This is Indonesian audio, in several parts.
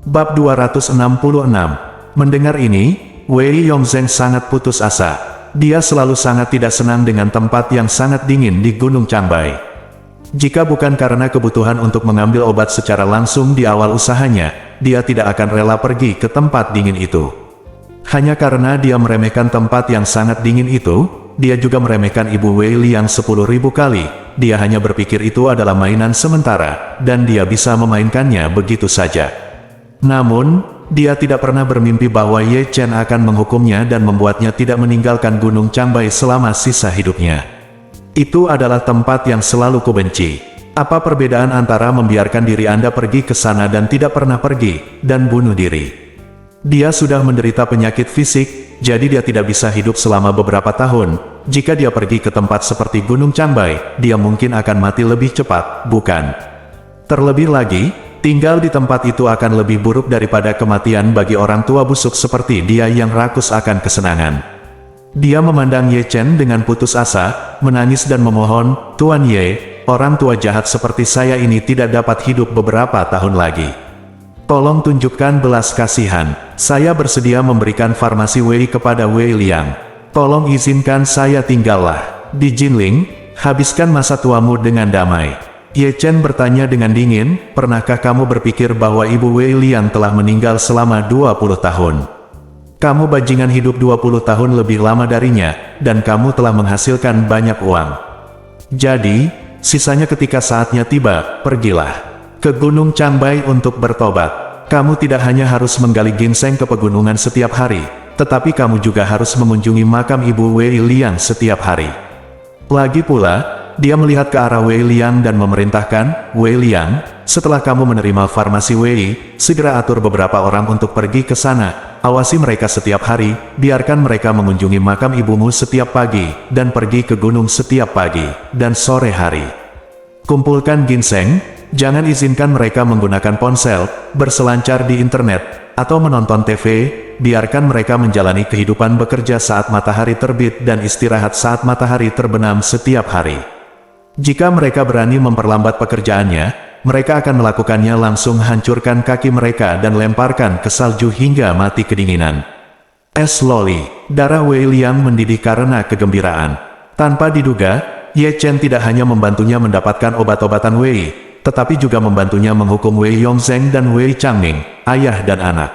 Bab 266. Mendengar ini, Wei Yongzheng sangat putus asa. Dia selalu sangat tidak senang dengan tempat yang sangat dingin di Gunung Cangbai. Jika bukan karena kebutuhan untuk mengambil obat secara langsung di awal usahanya, dia tidak akan rela pergi ke tempat dingin itu. Hanya karena dia meremehkan tempat yang sangat dingin itu, dia juga meremehkan Ibu Wei Liang 10.000 kali. Dia hanya berpikir itu adalah mainan sementara, dan dia bisa memainkannya begitu saja. Namun, dia tidak pernah bermimpi bahwa Ye Chen akan menghukumnya dan membuatnya tidak meninggalkan Gunung Cangbai selama sisa hidupnya. Itu adalah tempat yang selalu kubenci. Apa perbedaan antara membiarkan diri Anda pergi ke sana dan tidak pernah pergi, dan bunuh diri? Dia sudah menderita penyakit fisik, jadi dia tidak bisa hidup selama beberapa tahun. Jika dia pergi ke tempat seperti Gunung Cangbai, dia mungkin akan mati lebih cepat, bukan? Terlebih lagi, tinggal di tempat itu akan lebih buruk daripada kematian bagi orang tua busuk seperti dia yang rakus akan kesenangan. Dia memandang Ye Chen dengan putus asa, menangis dan memohon, "Tuan Ye, orang tua jahat seperti saya ini tidak dapat hidup beberapa tahun lagi. Tolong tunjukkan belas kasihan. Saya bersedia memberikan farmasi Wei kepada Wei Liang. Tolong izinkan saya tinggallah di Jinling, habiskan masa tuamu dengan damai." Ye Chen bertanya dengan dingin, "Pernahkah kamu berpikir bahwa Ibu Wei Liang telah meninggal selama 20 tahun? Kamu bajingan hidup 20 tahun lebih lama darinya, dan kamu telah menghasilkan banyak uang. Jadi, sisanya ketika saatnya tiba, pergilah ke Gunung Cangbai untuk bertobat. Kamu tidak hanya harus menggali ginseng ke pegunungan setiap hari, tetapi kamu juga harus mengunjungi makam Ibu Wei Liang setiap hari." Lagi pula, dia melihat ke arah Wei Liang dan memerintahkan, "Wei Liang, setelah kamu menerima farmasi Wei, segera atur beberapa orang untuk pergi ke sana. Awasi mereka setiap hari, biarkan mereka mengunjungi makam ibumu setiap pagi, dan pergi ke gunung setiap pagi dan sore hari. Kumpulkan ginseng, jangan izinkan mereka menggunakan ponsel, berselancar di internet, atau menonton TV, biarkan mereka menjalani kehidupan bekerja saat matahari terbit dan istirahat saat matahari terbenam setiap hari. Jika mereka berani memperlambat pekerjaannya, mereka akan melakukannya langsung hancurkan kaki mereka dan lemparkan ke salju hingga mati kedinginan." Slowly, darah Wei Liang mendidih karena kegembiraan. Tanpa diduga, Ye Chen tidak hanya membantunya mendapatkan obat-obatan Wei, tetapi juga membantunya menghukum Wei Yongzheng dan Wei Changming, ayah dan anak.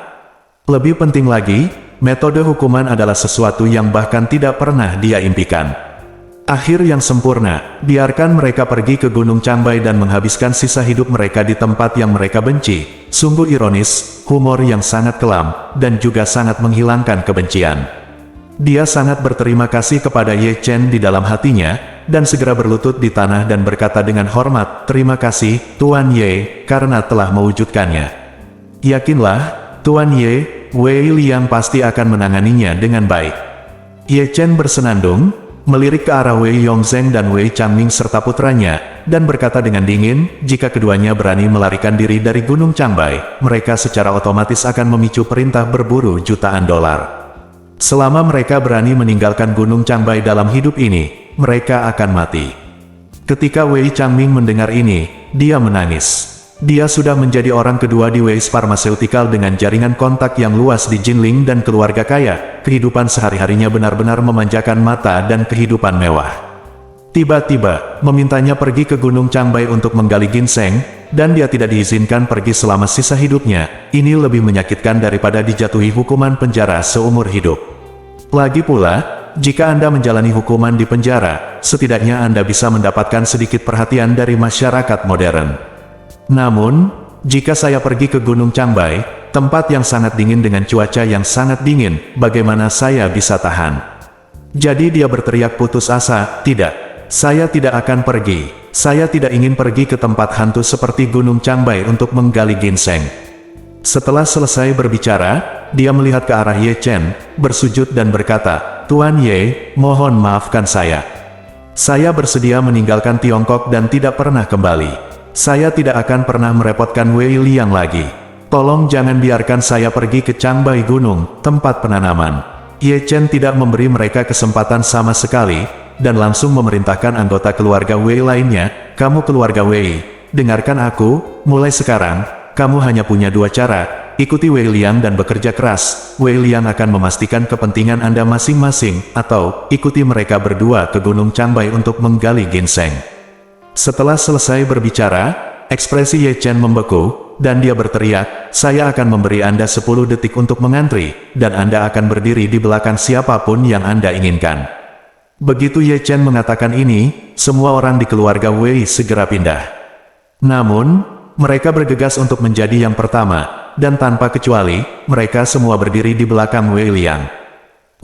Lebih penting lagi, metode hukuman adalah sesuatu yang bahkan tidak pernah dia impikan. Akhir yang sempurna, biarkan mereka pergi ke Gunung Cangbai dan menghabiskan sisa hidup mereka di tempat yang mereka benci. Sungguh ironis, humor yang sangat kelam, dan juga sangat menghilangkan kebencian. Dia sangat berterima kasih kepada Ye Chen di dalam hatinya, dan segera berlutut di tanah dan berkata dengan hormat, "Terima kasih, Tuan Ye, karena telah mewujudkannya. Yakinlah, Tuan Ye, Wei Liang pasti akan menanganinya dengan baik." Ye Chen bersenandung, melirik ke arah Wei Yongzheng dan Wei Changming serta putranya, dan berkata dengan dingin, "Jika keduanya berani melarikan diri dari Gunung Cangbai, mereka secara otomatis akan memicu perintah berburu jutaan dolar. Selama mereka berani meninggalkan Gunung Cangbai dalam hidup ini, mereka akan mati." Ketika Wei Changming mendengar ini, dia menangis. Dia sudah menjadi orang kedua di Wei Pharmaceutical dengan jaringan kontak yang luas di Jinling dan keluarga kaya. Kehidupan sehari-harinya benar-benar memanjakan mata dan kehidupan mewah. Tiba-tiba, memintanya pergi ke Gunung Cangbai untuk menggali ginseng, dan dia tidak diizinkan pergi selama sisa hidupnya. Ini lebih menyakitkan daripada dijatuhi hukuman penjara seumur hidup. Lagi pula, jika Anda menjalani hukuman di penjara, setidaknya Anda bisa mendapatkan sedikit perhatian dari masyarakat modern. Namun, jika saya pergi ke Gunung Cangbai, tempat yang sangat dingin dengan cuaca yang sangat dingin, bagaimana saya bisa tahan? Jadi dia berteriak putus asa, "Tidak, saya tidak akan pergi. Saya tidak ingin pergi ke tempat hantu seperti Gunung Cangbai untuk menggali ginseng." Setelah selesai berbicara, dia melihat ke arah Ye Chen, bersujud dan berkata, "Tuan Ye, mohon maafkan saya. Saya bersedia meninggalkan Tiongkok dan tidak pernah kembali. Saya tidak akan pernah merepotkan Wei Liang lagi. Tolong jangan biarkan saya pergi ke Cangbai Gunung, tempat penanaman." Ye Chen tidak memberi mereka kesempatan sama sekali, dan langsung memerintahkan anggota keluarga Wei lainnya, "Kamu keluarga Wei, dengarkan aku, mulai sekarang, kamu hanya punya dua cara, ikuti Wei Liang dan bekerja keras. Wei Liang akan memastikan kepentingan Anda masing-masing, atau ikuti mereka berdua ke Gunung Changbai untuk menggali ginseng. Setelah selesai berbicara, ekspresi Ye Chen membeku, dan dia berteriak, saya akan memberi Anda 10 detik untuk mengantri, dan Anda akan berdiri di belakang siapapun yang Anda inginkan. Begitu Ye Chen mengatakan ini, semua orang di keluarga Wei segera pindah. Namun, mereka bergegas untuk menjadi yang pertama, dan tanpa kecuali, mereka semua berdiri di belakang Wei Liang.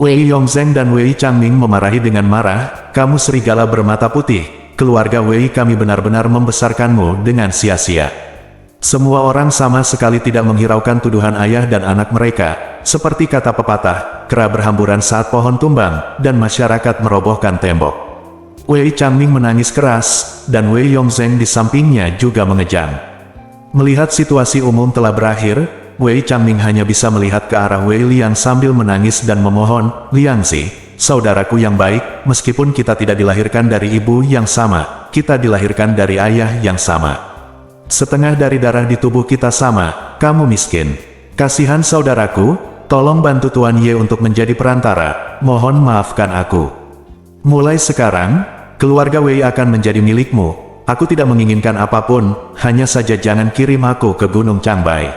Wei Yongzheng dan Wei Changming memarahi dengan marah, kamu serigala bermata putih, keluarga Wei kami benar-benar membesarkanmu dengan sia-sia. Semua orang sama sekali tidak menghiraukan tuduhan ayah dan anak mereka, seperti kata pepatah, kera berhamburan saat pohon tumbang, dan masyarakat merobohkan tembok. Wei Changming menangis keras, dan Wei Yongzheng di sampingnya juga mengejang. Melihat situasi umum telah berakhir, Wei Changming hanya bisa melihat ke arah Wei Liang sambil menangis dan memohon, Liangzi, saudaraku yang baik, meskipun kita tidak dilahirkan dari ibu yang sama, kita dilahirkan dari ayah yang sama. Setengah dari darah di tubuh kita sama, kamu miskin. Kasihan saudaraku, tolong bantu Tuan Ye untuk menjadi perantara, mohon maafkan aku. Mulai sekarang, keluarga Wei akan menjadi milikmu, aku tidak menginginkan apapun, hanya saja jangan kirim aku ke Gunung Changbai.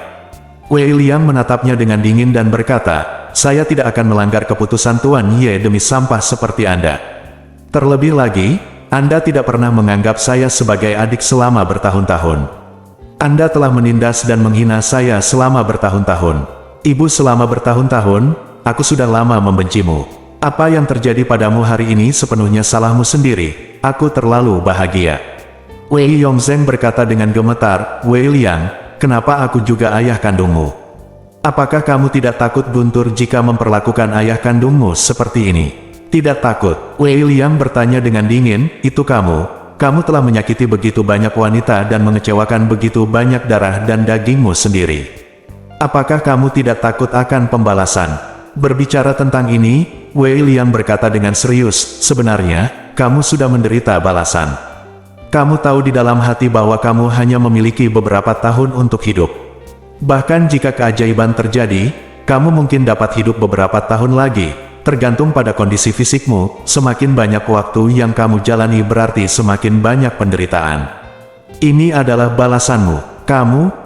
Wei Liang menatapnya dengan dingin dan berkata, saya tidak akan melanggar keputusan Tuan Ye demi sampah seperti Anda. Terlebih lagi, Anda tidak pernah menganggap saya sebagai adik selama bertahun-tahun. Anda telah menindas dan menghina saya selama bertahun-tahun. Ibu selama bertahun-tahun, aku sudah lama membencimu. Apa yang terjadi padamu hari ini sepenuhnya salahmu sendiri, aku terlalu bahagia. Wei Yongzheng berkata dengan gemetar, Wei Liang, kenapa aku juga ayah kandungmu? Apakah kamu tidak takut guntur jika memperlakukan ayah kandungmu seperti ini? Tidak takut, Wei Liang bertanya dengan dingin, itu kamu telah menyakiti begitu banyak wanita dan mengecewakan begitu banyak darah dan dagingmu sendiri. Apakah kamu tidak takut akan pembalasan? Berbicara tentang ini, Wei Liang berkata dengan serius, sebenarnya, kamu sudah menderita balasan. Kamu tahu di dalam hati bahwa kamu hanya memiliki beberapa tahun untuk hidup. Bahkan jika keajaiban terjadi, kamu mungkin dapat hidup beberapa tahun lagi. Tergantung pada kondisi fisikmu, semakin banyak waktu yang kamu jalani berarti semakin banyak penderitaan. Ini adalah balasanmu.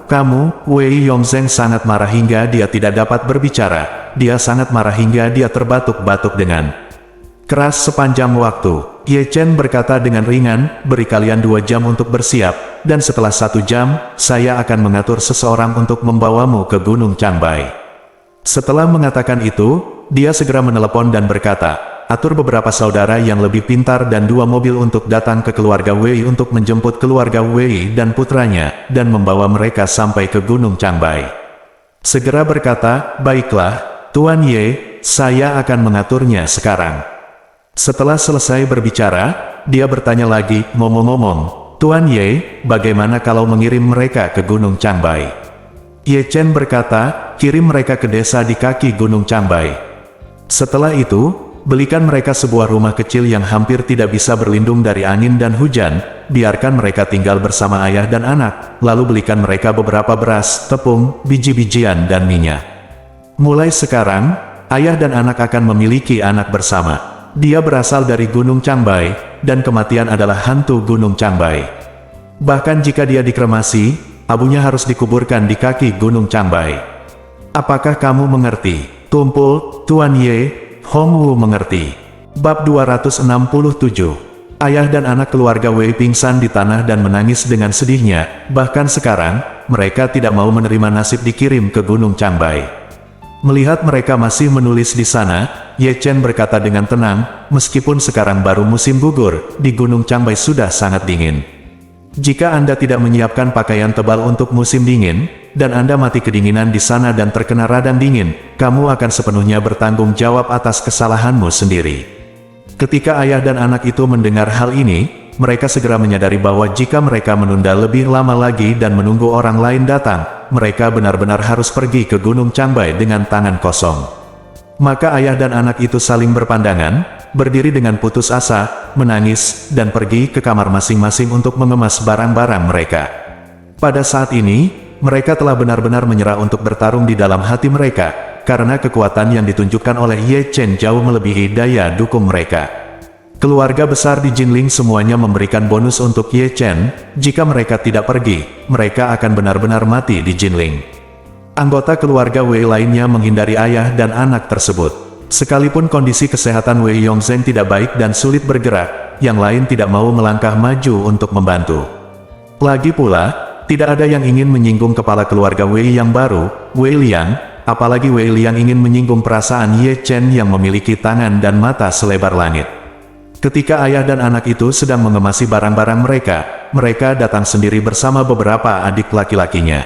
Kamu, Wei Yongzheng sangat marah hingga dia tidak dapat berbicara. Dia sangat marah hingga dia terbatuk-batuk dengan keras sepanjang waktu. Ye Chen berkata dengan ringan, beri kalian 2 jam untuk bersiap, dan setelah 1 jam, saya akan mengatur seseorang untuk membawamu ke Gunung Changbai. Setelah mengatakan itu, dia segera menelepon dan berkata, atur beberapa saudara yang lebih pintar dan 2 mobil untuk datang ke keluarga Wei untuk menjemput keluarga Wei dan putranya, dan membawa mereka sampai ke Gunung Changbai. Segera berkata, baiklah, Tuan Ye, saya akan mengaturnya sekarang. Setelah selesai berbicara, dia bertanya lagi, ngomong-ngomong, Tuan Ye, bagaimana kalau mengirim mereka ke Gunung Changbai? Ye Chen berkata, kirim mereka ke desa di kaki Gunung Changbai. Setelah itu, belikan mereka sebuah rumah kecil yang hampir tidak bisa berlindung dari angin dan hujan, biarkan mereka tinggal bersama ayah dan anak, lalu belikan mereka beberapa beras, tepung, biji-bijian dan minyak. Mulai sekarang, ayah dan anak akan memiliki anak bersama. Dia berasal dari Gunung Changbai, dan kematian adalah hantu Gunung Changbai. Bahkan jika dia dikremasi, abunya harus dikuburkan di kaki Gunung Changbai. Apakah kamu mengerti? Tumpul, Tuan Ye, Hong Wu mengerti. Bab 267. Ayah dan anak keluarga Wei pingsan di tanah dan menangis dengan sedihnya, bahkan sekarang, mereka tidak mau menerima nasib dikirim ke Gunung Changbai. Melihat mereka masih menulis di sana, Ye Chen berkata dengan tenang, meskipun sekarang baru musim gugur, di Gunung Changbai sudah sangat dingin. Jika Anda tidak menyiapkan pakaian tebal untuk musim dingin, dan Anda mati kedinginan di sana dan terkena radang dingin, kamu akan sepenuhnya bertanggung jawab atas kesalahanmu sendiri. Ketika ayah dan anak itu mendengar hal ini, mereka segera menyadari bahwa jika mereka menunda lebih lama lagi dan menunggu orang lain datang, mereka benar-benar harus pergi ke Gunung Changbai dengan tangan kosong. Maka ayah dan anak itu saling berpandangan, berdiri dengan putus asa, menangis, dan pergi ke kamar masing-masing untuk mengemas barang-barang mereka. Pada saat ini, mereka telah benar-benar menyerah untuk bertarung di dalam hati mereka, karena kekuatan yang ditunjukkan oleh Ye Chen jauh melebihi daya dukung mereka. Keluarga besar di Jinling semuanya memberikan bonus untuk Ye Chen. Jika mereka tidak pergi, mereka akan benar-benar mati di Jinling. Anggota keluarga Wei lainnya menghindari ayah dan anak tersebut. Sekalipun kondisi kesehatan Wei Yongzheng tidak baik dan sulit bergerak, yang lain tidak mau melangkah maju untuk membantu. Lagi pula, tidak ada yang ingin menyinggung kepala keluarga Wei yang baru, Wei Liang, apalagi Wei Liang ingin menyinggung perasaan Ye Chen yang memiliki tangan dan mata selebar langit. Ketika ayah dan anak itu sedang mengemasi barang-barang mereka datang sendiri bersama beberapa adik laki-lakinya.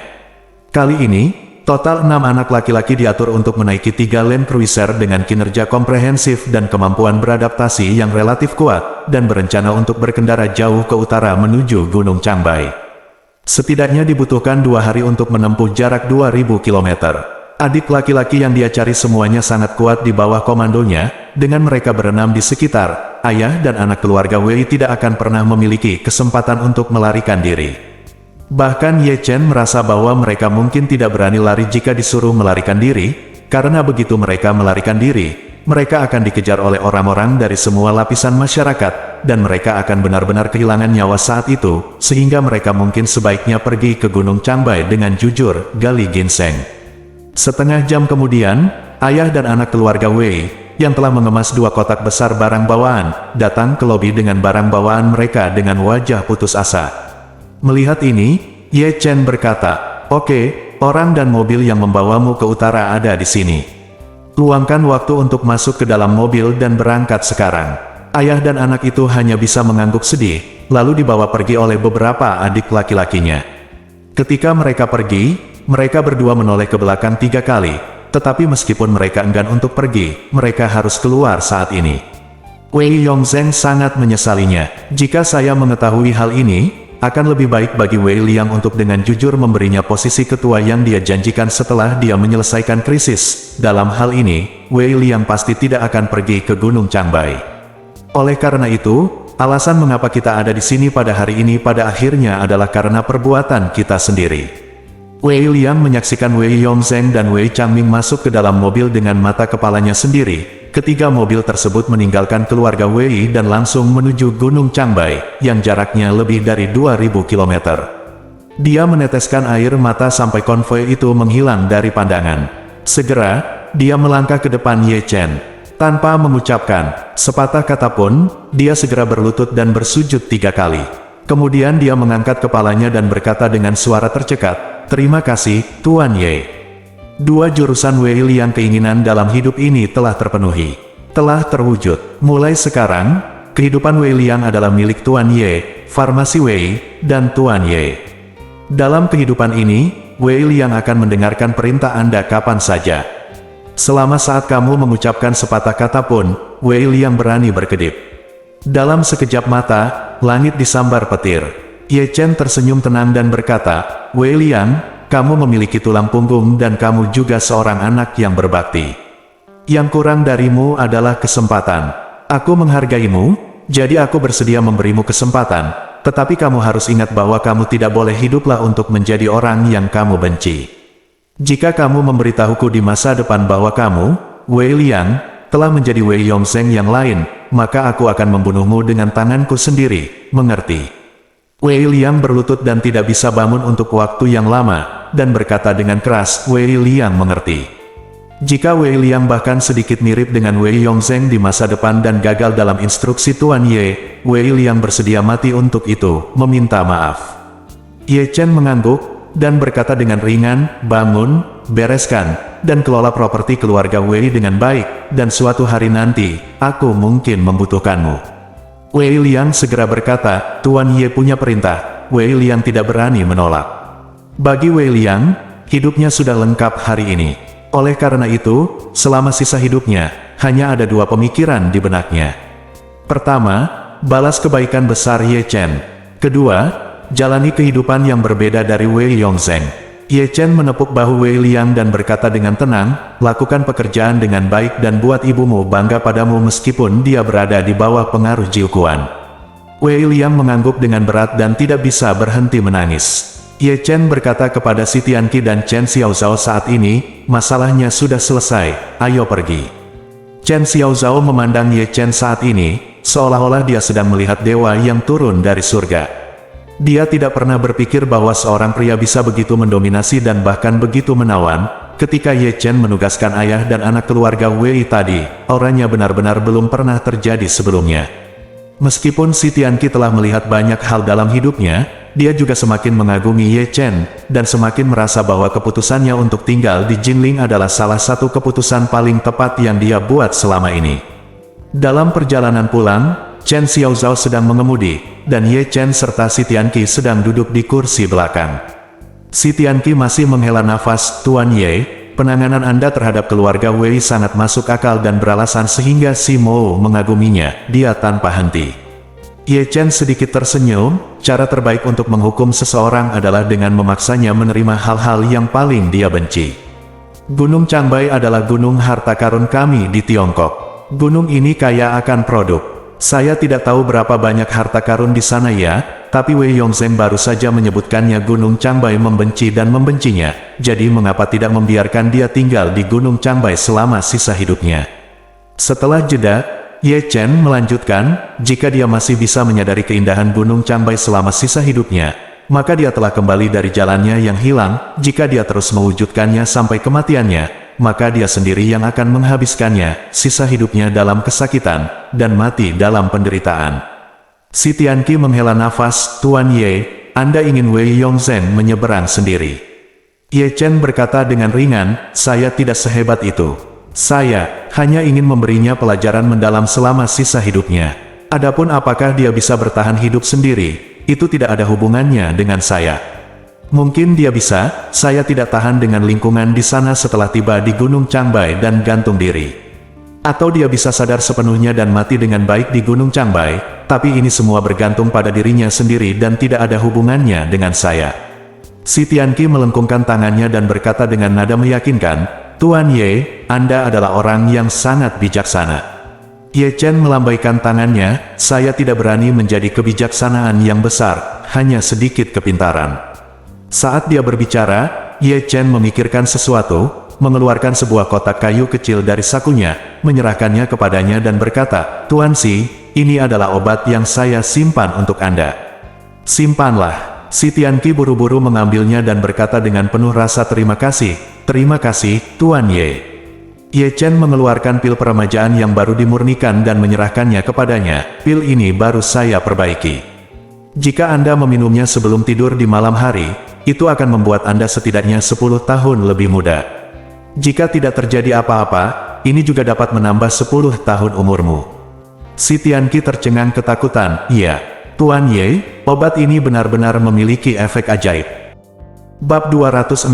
Kali ini, total 6 anak laki-laki diatur untuk menaiki 3 Land Cruiser dengan kinerja komprehensif dan kemampuan beradaptasi yang relatif kuat, dan berencana untuk berkendara jauh ke utara menuju Gunung Changbai. Setidaknya dibutuhkan 2 hari untuk menempuh jarak 2000 km. Adik laki-laki yang dia cari semuanya sangat kuat di bawah komandonya. Dengan mereka berenam di sekitar, ayah dan anak keluarga Wei tidak akan pernah memiliki kesempatan untuk melarikan diri. Bahkan Ye Chen merasa bahwa mereka mungkin tidak berani lari jika disuruh melarikan diri, karena begitu mereka melarikan diri, mereka akan dikejar oleh orang-orang dari semua lapisan masyarakat, dan mereka akan benar-benar kehilangan nyawa saat itu, sehingga mereka mungkin sebaiknya pergi ke Gunung Changbai dengan jujur, gali ginseng. Setengah jam kemudian, ayah dan anak keluarga Wei, yang telah mengemas 2 kotak besar barang bawaan, datang ke lobi dengan barang bawaan mereka dengan wajah putus asa. Melihat ini, Ye Chen berkata, "Oke, orang dan mobil yang membawamu ke utara ada di sini. Luangkan waktu untuk masuk ke dalam mobil dan berangkat sekarang." Ayah dan anak itu hanya bisa mengangguk sedih, lalu dibawa pergi oleh beberapa adik laki-lakinya. Ketika mereka pergi, mereka berdua menoleh ke belakang 3 kali, tetapi meskipun mereka enggan untuk pergi, mereka harus keluar saat ini. Wei Yongzheng sangat menyesalinya. Jika saya mengetahui hal ini, akan lebih baik bagi Wei Liang untuk dengan jujur memberinya posisi ketua yang dia janjikan setelah dia menyelesaikan krisis. Dalam hal ini, Wei Liang pasti tidak akan pergi ke Gunung Changbai. Oleh karena itu, alasan mengapa kita ada di sini pada hari ini pada akhirnya adalah karena perbuatan kita sendiri. Wei Liang menyaksikan Wei Yongzheng dan Wei Changming masuk ke dalam mobil dengan mata kepalanya sendiri. Ketiga mobil tersebut meninggalkan keluarga Wei dan langsung menuju Gunung Changbai, yang jaraknya lebih dari 2000 km. Dia meneteskan air mata sampai konvoi itu menghilang dari pandangan. Segera, dia melangkah ke depan Ye Chen. Tanpa mengucapkan sepatah kata pun, dia segera berlutut dan bersujud 3 kali. Kemudian dia mengangkat kepalanya dan berkata dengan suara tercekat, "Terima kasih, Tuan Ye." 2 jurusan Wei Liang keinginan dalam hidup ini telah terpenuhi. Telah terwujud. Mulai sekarang, kehidupan Wei Liang adalah milik Tuan Ye, Farmasi Wei, dan Tuan Ye. Dalam kehidupan ini, Wei Liang akan mendengarkan perintah Anda kapan saja. Selama saat kamu mengucapkan sepatah kata pun, Wei Liang berani berkedip. Dalam sekejap mata, langit disambar petir. Ye Chen tersenyum tenang dan berkata, "Wei Liang, kamu memiliki tulang punggung dan kamu juga seorang anak yang berbakti. Yang kurang darimu adalah kesempatan. Aku menghargaimu, jadi aku bersedia memberimu kesempatan, tetapi kamu harus ingat bahwa kamu tidak boleh hiduplah untuk menjadi orang yang kamu benci. Jika kamu memberitahuku di masa depan bahwa kamu, Wei Liang, telah menjadi Wei Yongzheng yang lain, maka aku akan membunuhmu dengan tanganku sendiri, mengerti?" Wei Liang berlutut dan tidak bisa bangun untuk waktu yang lama, dan berkata dengan keras, "Wei Liang mengerti." Jika Wei Liang bahkan sedikit mirip dengan Wei Yongzheng di masa depan dan gagal dalam instruksi Tuan Ye, Wei Liang bersedia mati untuk itu, meminta maaf. Ye Chen mengangguk, dan berkata dengan ringan, "Bangun, bereskan, dan kelola properti keluarga Wei dengan baik, dan suatu hari nanti, aku mungkin membutuhkanmu." Wei Liang segera berkata, "Tuan Ye punya perintah." Wei Liang tidak berani menolak. Bagi Wei Liang, hidupnya sudah lengkap hari ini. Oleh karena itu, selama sisa hidupnya, hanya ada 2 pemikiran di benaknya. Pertama, balas kebaikan besar Ye Chen. Kedua, jalani kehidupan yang berbeda dari Wei Yongzheng. Ye Chen menepuk bahu Wei Liang dan berkata dengan tenang, "Lakukan pekerjaan dengan baik dan buat ibumu bangga padamu meskipun dia berada di bawah pengaruh Jiuquan." Wei Liang mengangguk dengan berat dan tidak bisa berhenti menangis. Ye Chen berkata kepada si Tianqi dan Chen Xiaozhao saat ini, masalahnya sudah selesai, ayo pergi. Chen Xiaozhao memandang Ye Chen saat ini, seolah-olah dia sedang melihat dewa yang turun dari surga. Dia tidak pernah berpikir bahwa seorang pria bisa begitu mendominasi dan bahkan begitu menawan. Ketika Ye Chen menugaskan ayah dan anak keluarga Wei tadi, auranya benar-benar belum pernah terjadi sebelumnya. Meskipun si Tianqi telah melihat banyak hal dalam hidupnya, dia juga semakin mengagumi Ye Chen, dan semakin merasa bahwa keputusannya untuk tinggal di Jinling adalah salah satu keputusan paling tepat yang dia buat selama ini. Dalam perjalanan pulang, Chen Xiaozhao sedang mengemudi, dan Ye Chen serta si Tianqi sedang duduk di kursi belakang. Si Tianqi masih menghela nafas, Tuan Ye, penanganan Anda terhadap keluarga Wei sangat masuk akal dan beralasan sehingga si Mo mengaguminya, dia tanpa henti. Ye Chen sedikit tersenyum, cara terbaik untuk menghukum seseorang adalah dengan memaksanya menerima hal-hal yang paling dia benci. Gunung Changbai adalah gunung harta karun kami di Tiongkok. Gunung ini kaya akan produk. Saya tidak tahu berapa banyak harta karun di sana ya, tapi Wei Yongzheng baru saja menyebutkannya Gunung Changbai membenci dan membencinya, jadi mengapa tidak membiarkan dia tinggal di Gunung Changbai selama sisa hidupnya. Setelah jeda, Ye Chen melanjutkan, jika dia masih bisa menyadari keindahan Gunung Changbai selama sisa hidupnya, maka dia telah kembali dari jalannya yang hilang. Jika dia terus mewujudkannya sampai kematiannya, maka dia sendiri yang akan menghabiskannya, sisa hidupnya dalam kesakitan, dan mati dalam penderitaan. Si Tianqi menghela nafas, Tuan Ye, Anda ingin Wei Yongzheng menyeberang sendiri. Ye Chen berkata dengan ringan, saya tidak sehebat itu. Saya hanya ingin memberinya pelajaran mendalam selama sisa hidupnya. Adapun apakah dia bisa bertahan hidup sendiri, itu tidak ada hubungannya dengan saya. Mungkin dia bisa, saya tidak tahan dengan lingkungan di sana setelah tiba di Gunung Changbai dan gantung diri. Atau dia bisa sadar sepenuhnya dan mati dengan baik di Gunung Changbai, tapi ini semua bergantung pada dirinya sendiri dan tidak ada hubungannya dengan saya. Si Tianqi melengkungkan tangannya dan berkata dengan nada meyakinkan, Tuan Ye, Anda adalah orang yang sangat bijaksana. Ye Chen melambaikan tangannya, saya tidak berani menjadi kebijaksanaan yang besar, hanya sedikit kepintaran. Saat dia berbicara, Ye Chen memikirkan sesuatu, mengeluarkan sebuah kotak kayu kecil dari sakunya, menyerahkannya kepadanya dan berkata, Tuan Si, ini adalah obat yang saya simpan untuk Anda. Simpanlah. Si Tianqi buru-buru mengambilnya dan berkata dengan penuh rasa terima kasih, Tuan Ye. Ye Chen mengeluarkan pil peremajaan yang baru dimurnikan dan menyerahkannya kepadanya, pil ini baru saya perbaiki. Jika Anda meminumnya sebelum tidur di malam hari, itu akan membuat Anda setidaknya 10 tahun lebih muda. Jika tidak terjadi apa-apa, ini juga dapat menambah 10 tahun umurmu. Si Tianqi tercengang ketakutan, iya, Tuan Ye, obat ini benar-benar memiliki efek ajaib. Bab 268.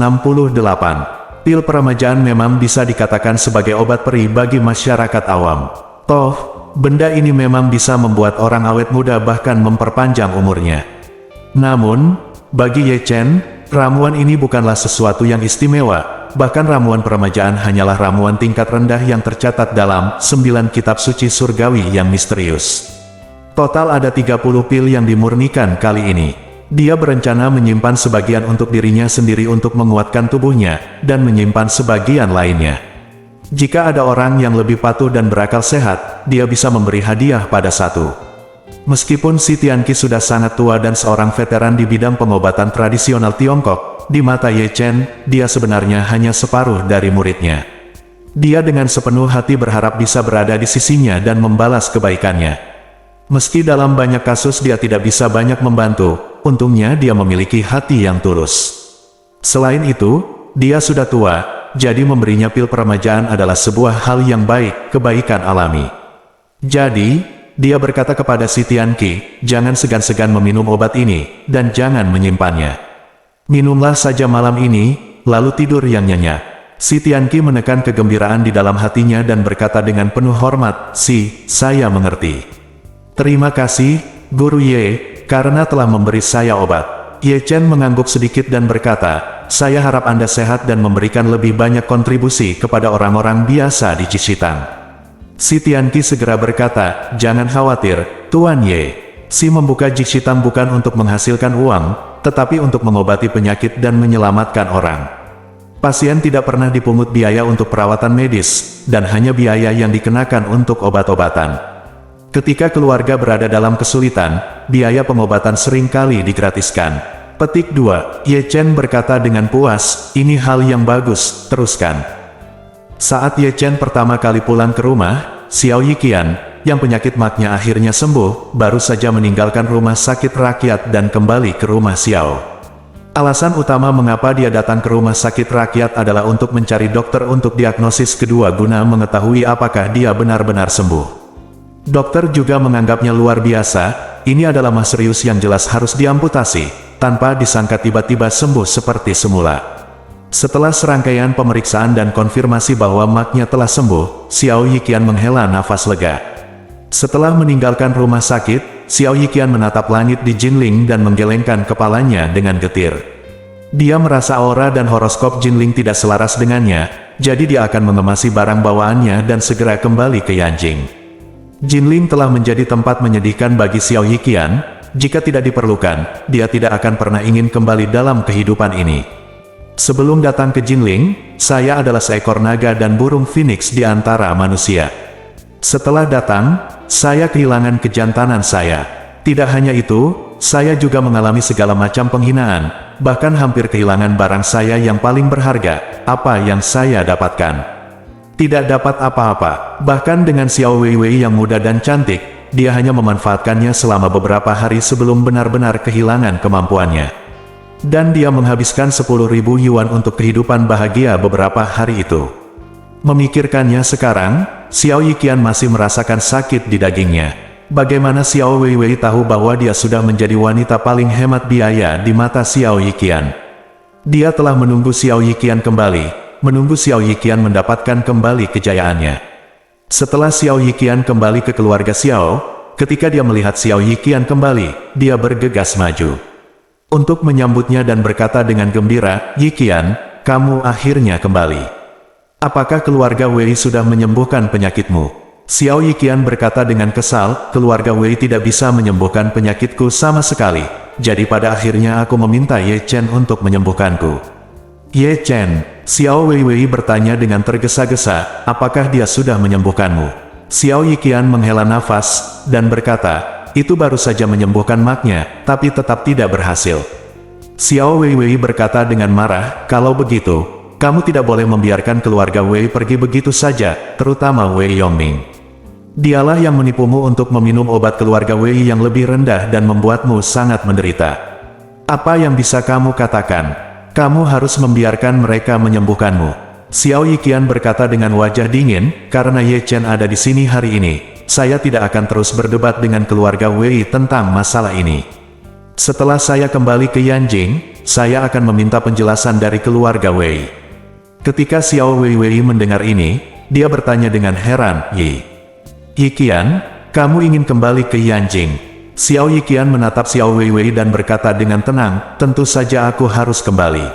Pil peremajaan memang bisa dikatakan sebagai obat peri bagi masyarakat awam. Toh, benda ini memang bisa membuat orang awet muda bahkan memperpanjang umurnya. Namun, bagi Ye Chen, ramuan ini bukanlah sesuatu yang istimewa, bahkan ramuan peremajaan hanyalah ramuan tingkat rendah yang tercatat dalam 9 kitab suci surgawi yang misterius. Total ada 30 pil yang dimurnikan kali ini. Dia berencana menyimpan sebagian untuk dirinya sendiri untuk menguatkan tubuhnya, dan menyimpan sebagian lainnya. Jika ada orang yang lebih patuh dan berakal sehat, dia bisa memberi hadiah pada satu. Meskipun si Tianqi sudah sangat tua dan seorang veteran di bidang pengobatan tradisional Tiongkok, di mata Ye Chen, dia sebenarnya hanya separuh dari muridnya. Dia dengan sepenuh hati berharap bisa berada di sisinya dan membalas kebaikannya. Meski dalam banyak kasus dia tidak bisa banyak membantu, untungnya dia memiliki hati yang tulus. Selain itu, dia sudah tua, jadi memberinya pil peremajaan adalah sebuah hal yang baik, kebaikan alami. Jadi, dia berkata kepada si Tianqi, jangan segan-segan meminum obat ini, dan jangan menyimpannya. Minumlah saja malam ini, lalu tidur yang nyenyak. Si Tianqi menekan kegembiraan di dalam hatinya dan berkata dengan penuh hormat, saya mengerti. Terima kasih, Guru Ye, karena telah memberi saya obat. Ye Chen mengangguk sedikit dan berkata, saya harap Anda sehat dan memberikan lebih banyak kontribusi kepada orang-orang biasa di Jishitang. Si Tianqi segera berkata, jangan khawatir, Tuan Ye. Si membuka Jishitang bukan untuk menghasilkan uang, tetapi untuk mengobati penyakit dan menyelamatkan orang. Pasien tidak pernah dipungut biaya untuk perawatan medis, dan hanya biaya yang dikenakan untuk obat-obatan. Ketika keluarga berada dalam kesulitan, biaya pengobatan seringkali digratiskan. Petik 2. Ye Chen berkata dengan puas, ini hal yang bagus, teruskan. Saat Ye Chen pertama kali pulang ke rumah, Xiao Yiqian, yang penyakit maknya akhirnya sembuh, baru saja meninggalkan rumah sakit rakyat dan kembali ke rumah Xiao. Alasan utama mengapa dia datang ke rumah sakit rakyat adalah untuk mencari dokter untuk diagnosis kedua guna mengetahui apakah dia benar-benar sembuh. Dokter juga menganggapnya luar biasa, ini adalah mah serius yang jelas harus diamputasi, tanpa disangka tiba-tiba sembuh seperti semula. Setelah serangkaian pemeriksaan dan konfirmasi bahwa maknya telah sembuh, Xiao Yiqian menghela nafas lega. Setelah meninggalkan rumah sakit, Xiao Yiqian menatap langit di Jinling dan menggelengkan kepalanya dengan getir. Dia merasa aura dan horoskop Jinling tidak selaras dengannya, jadi dia akan mengemasi barang bawaannya dan segera kembali ke Yanjing. Jinling telah menjadi tempat menyedihkan bagi Xiao Yiqian, jika tidak diperlukan, dia tidak akan pernah ingin kembali dalam kehidupan ini. Sebelum datang ke Jinling, saya adalah seekor naga dan burung phoenix di antara manusia. Setelah datang, saya kehilangan kejantanan saya. Tidak hanya itu, saya juga mengalami segala macam penghinaan, bahkan hampir kehilangan barang saya yang paling berharga. Apa yang saya dapatkan? Tidak dapat apa-apa. Bahkan dengan Xiao Weiwei yang muda dan cantik, dia hanya memanfaatkannya selama beberapa hari sebelum benar-benar kehilangan kemampuannya. Dan dia menghabiskan 10.000 yuan untuk kehidupan bahagia beberapa hari itu. Memikirkannya sekarang, Xiao Yiqian masih merasakan sakit di dagingnya. Bagaimana Xiao Weiwei tahu bahwa dia sudah menjadi wanita paling hemat biaya di mata Xiao Yiqian? Dia telah menunggu Xiao Yiqian kembali, menunggu Xiao Yiqian mendapatkan kembali kejayaannya. Setelah Xiao Yiqian kembali ke keluarga Xiao, ketika dia melihat Xiao Yiqian kembali, dia bergegas maju untuk menyambutnya dan berkata dengan gembira, Yiqian, kamu akhirnya kembali. Apakah keluarga Wei sudah menyembuhkan penyakitmu? Xiao Yiqian berkata dengan kesal, keluarga Wei tidak bisa menyembuhkan penyakitku sama sekali, jadi pada akhirnya aku meminta Ye Chen untuk menyembuhkanku. Ye Chen, Xiao Weiwei bertanya dengan tergesa-gesa, apakah dia sudah menyembuhkanmu? Xiao Yiqian menghela nafas, dan berkata, itu baru saja menyembuhkan maknya, tapi tetap tidak berhasil. Xiao Weiwei berkata dengan marah, kalau begitu, kamu tidak boleh membiarkan keluarga Wei pergi begitu saja, terutama Wei Yongming. Dialah yang menipumu untuk meminum obat keluarga Wei yang lebih rendah dan membuatmu sangat menderita. Apa yang bisa kamu katakan? Kamu harus membiarkan mereka menyembuhkanmu. Xiao Yiqian berkata dengan wajah dingin, karena Ye Chen ada di sini hari ini, saya tidak akan terus berdebat dengan keluarga Wei tentang masalah ini. Setelah saya kembali ke Yanjing, saya akan meminta penjelasan dari keluarga Wei. Ketika Xiao Weiwei mendengar ini, dia bertanya dengan heran, Yiqian, kamu ingin kembali ke Yanjing? Xiao Yiqian menatap Xiao Weiwei dan berkata dengan tenang, tentu saja aku harus kembali.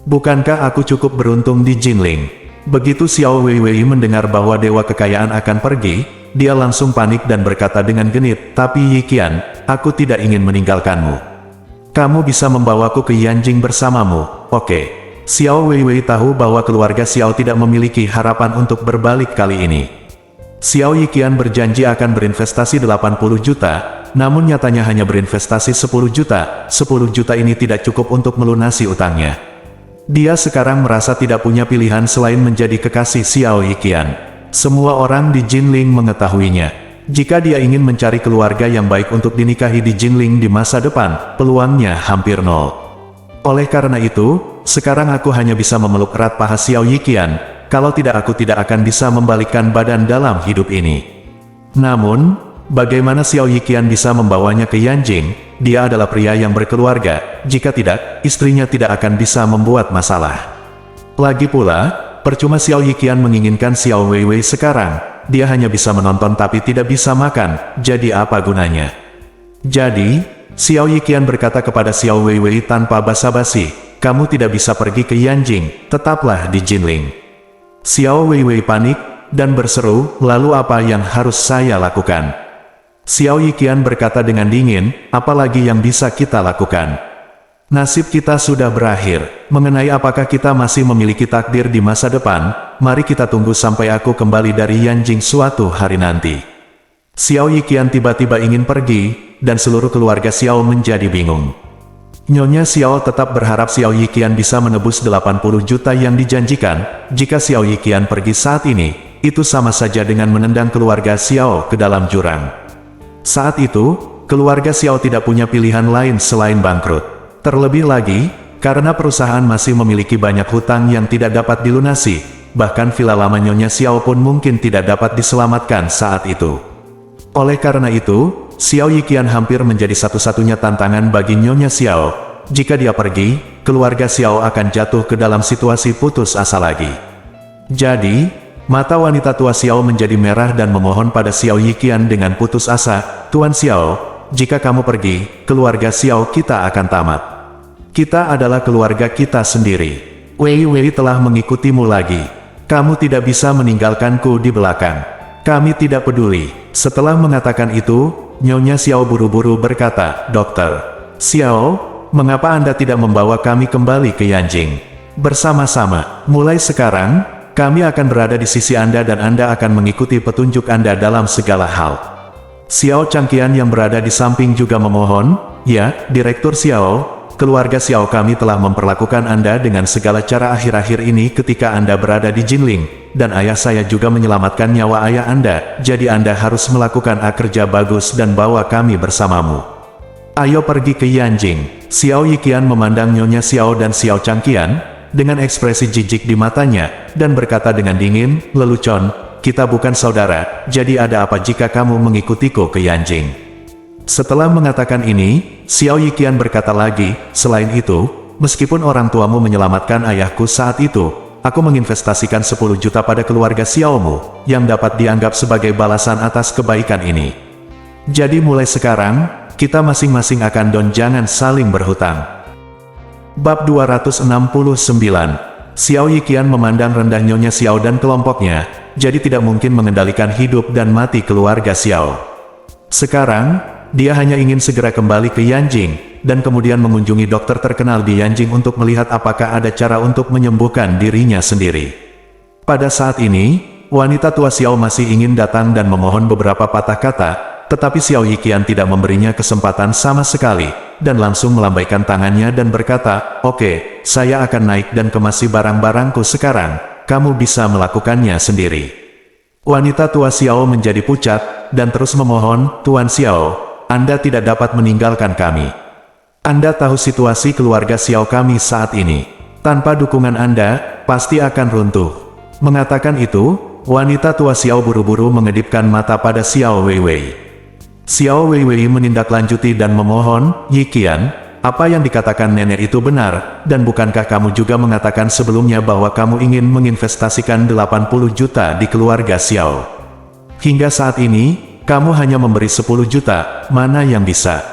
Bukankah aku cukup beruntung di Jinling? Begitu Xiao Weiwei mendengar bahwa dewa kekayaan akan pergi, dia langsung panik dan berkata dengan genit, tapi Yiqian, aku tidak ingin meninggalkanmu. Kamu bisa membawaku ke Yanjing bersamamu, oke? Xiao Weiwei tahu bahwa keluarga Xiao tidak memiliki harapan untuk berbalik kali ini. Xiao Yiqian berjanji akan berinvestasi 80 juta, namun nyatanya hanya berinvestasi 10 juta. 10 juta ini tidak cukup untuk melunasi utangnya. Dia sekarang merasa tidak punya pilihan selain menjadi kekasih Xiao Yiqian. Semua orang di Jinling mengetahuinya. Jika dia ingin mencari keluarga yang baik untuk dinikahi di Jinling di masa depan, peluangnya hampir nol. Oleh karena itu, sekarang aku hanya bisa memeluk erat paha Xiao Yiqian, kalau tidak aku tidak akan bisa membalikkan badan dalam hidup ini. Namun, bagaimana Xiao Yiqian bisa membawanya ke Yanjing? Dia adalah pria yang berkeluarga, jika tidak, istrinya tidak akan bisa membuat masalah. Lagi pula, percuma Xiao Yiqian menginginkan Xiao Weiwei sekarang, dia hanya bisa menonton tapi tidak bisa makan, jadi apa gunanya? Jadi, Xiao Yiqian berkata kepada Xiao Weiwei tanpa basa-basi, kamu tidak bisa pergi ke Yanjing, tetaplah di Jinling. Xiao Weiwei panik, dan berseru, lalu apa yang harus saya lakukan? Xiao Yiqian berkata dengan dingin, apalagi yang bisa kita lakukan? Nasib kita sudah berakhir. Mengenai apakah kita masih memiliki takdir di masa depan, mari kita tunggu sampai aku kembali dari Yanjing suatu hari nanti. Xiao Yiqian tiba-tiba ingin pergi, dan seluruh keluarga Xiao menjadi bingung. Nyonya Xiao tetap berharap Xiao Yiqian bisa menebus 80 juta yang dijanjikan. Jika Xiao Yiqian pergi saat ini, itu sama saja dengan menendang keluarga Xiao ke dalam jurang. Saat itu, keluarga Xiao tidak punya pilihan lain selain bangkrut. Terlebih lagi, karena perusahaan masih memiliki banyak hutang yang tidak dapat dilunasi, bahkan villa lama Nyonya Xiao pun mungkin tidak dapat diselamatkan saat itu. Oleh karena itu, Xiao Yiqian hampir menjadi satu-satunya tantangan bagi Nyonya Xiao. Jika dia pergi, keluarga Xiao akan jatuh ke dalam situasi putus asa lagi. Jadi, mata wanita tua Xiao menjadi merah dan memohon pada Xiao Yiqian dengan putus asa, "Tuan Xiao, jika kamu pergi, keluarga Xiao kita akan tamat. Kita adalah keluarga kita sendiri. Wei Wei telah mengikutimu lagi. Kamu tidak bisa meninggalkanku di belakang. Kami tidak peduli." Setelah mengatakan itu, Nyonya Xiao buru-buru berkata, "Dokter Xiao, mengapa Anda tidak membawa kami kembali ke Yanjing? Bersama-sama, mulai sekarang, kami akan berada di sisi Anda dan Anda akan mengikuti petunjuk Anda dalam segala hal." Xiao Changqian yang berada di samping juga memohon, "Ya, Direktur Xiao, keluarga Xiao kami telah memperlakukan Anda dengan segala cara akhir-akhir ini ketika Anda berada di Jinling, dan ayah saya juga menyelamatkan nyawa ayah Anda, jadi Anda harus melakukan kerja bagus dan bawa kami bersamamu. Ayo pergi ke Yanjing." Xiao Yiqian memandang Nyonya Xiao dan Xiao Changqian, dengan ekspresi jijik di matanya, dan berkata dengan dingin, "Lelucon, kita bukan saudara, jadi ada apa jika kamu mengikutiku ke Yanjing?" Setelah mengatakan ini, Xiao Yiqian berkata lagi, "Selain itu, meskipun orang tuamu menyelamatkan ayahku saat itu, aku menginvestasikan 10 juta pada keluarga Xiaomu, yang dapat dianggap sebagai balasan atas kebaikan ini. Jadi mulai sekarang, kita masing-masing akan don jangan saling berhutang." Bab 269. Xiao Yiqian memandang rendah Nyonya Xiao dan kelompoknya, jadi tidak mungkin mengendalikan hidup dan mati keluarga Xiao. Sekarang, dia hanya ingin segera kembali ke Yanjing, dan kemudian mengunjungi dokter terkenal di Yanjing untuk melihat apakah ada cara untuk menyembuhkan dirinya sendiri. Pada saat ini, wanita tua Xiao masih ingin datang dan memohon beberapa patah kata, tetapi Xiao Yiqian tidak memberinya kesempatan sama sekali, dan langsung melambaikan tangannya dan berkata, "Oke, saya akan naik dan kemasi barang-barangku sekarang, kamu bisa melakukannya sendiri." Wanita tua Xiao menjadi pucat, dan terus memohon, "Tuan Xiao, Anda tidak dapat meninggalkan kami. Anda tahu situasi keluarga Xiao kami saat ini. Tanpa dukungan Anda, pasti akan runtuh." Mengatakan itu, wanita tua Xiao buru-buru mengedipkan mata pada Xiao Weiwei. Xiao Weiwei menindaklanjuti dan memohon, "Yiqian, apa yang dikatakan nenek itu benar, dan bukankah kamu juga mengatakan sebelumnya bahwa kamu ingin menginvestasikan 80 juta di keluarga Xiao? Hingga saat ini, kamu hanya memberi 10 juta, mana yang bisa?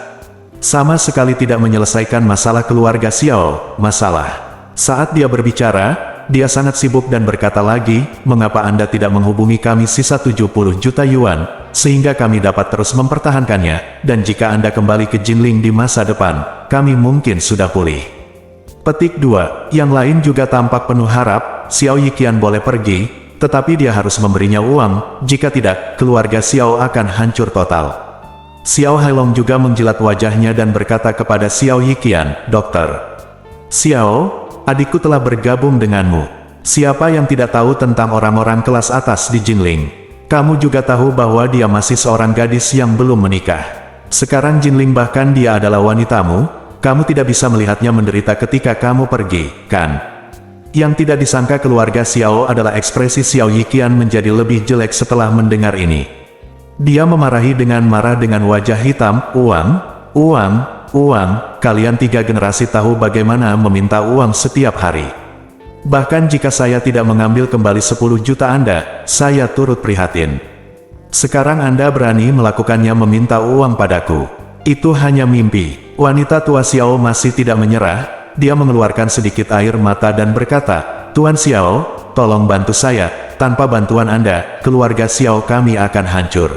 Sama sekali tidak menyelesaikan masalah keluarga Xiao, masalah." Saat dia berbicara, dia sangat sibuk dan berkata lagi, "Mengapa Anda tidak menghubungi kami sisa 70 juta yuan, sehingga kami dapat terus mempertahankannya, dan jika Anda kembali ke Jinling di masa depan, kami mungkin sudah pulih." Petik 2. Yang lain juga tampak penuh harap, Xiao Yiqian boleh pergi, tetapi dia harus memberinya uang, jika tidak, keluarga Xiao akan hancur total. Xiao Hailong juga menjilat wajahnya dan berkata kepada Xiao Yiqian, "Dokter Xiao, adikku telah bergabung denganmu. Siapa yang tidak tahu tentang orang-orang kelas atas di Jinling? Kamu juga tahu bahwa dia masih seorang gadis yang belum menikah. Sekarang Jinling bahkan dia adalah wanitamu, kamu tidak bisa melihatnya menderita ketika kamu pergi, kan?" Yang tidak disangka keluarga Xiao adalah ekspresi Xiao Yiqian menjadi lebih jelek setelah mendengar ini. Dia memarahi dengan marah dengan wajah hitam, "Uang, uang, uang, kalian 3 generasi tahu bagaimana meminta uang setiap hari. Bahkan jika saya tidak mengambil kembali 10 juta Anda, saya turut prihatin. Sekarang Anda berani melakukannya meminta uang padaku. Itu hanya mimpi." Wanita tua Xiao masih tidak menyerah, dia mengeluarkan sedikit air mata dan berkata, "Tuan Xiao, tolong bantu saya, tanpa bantuan Anda, keluarga Xiao kami akan hancur."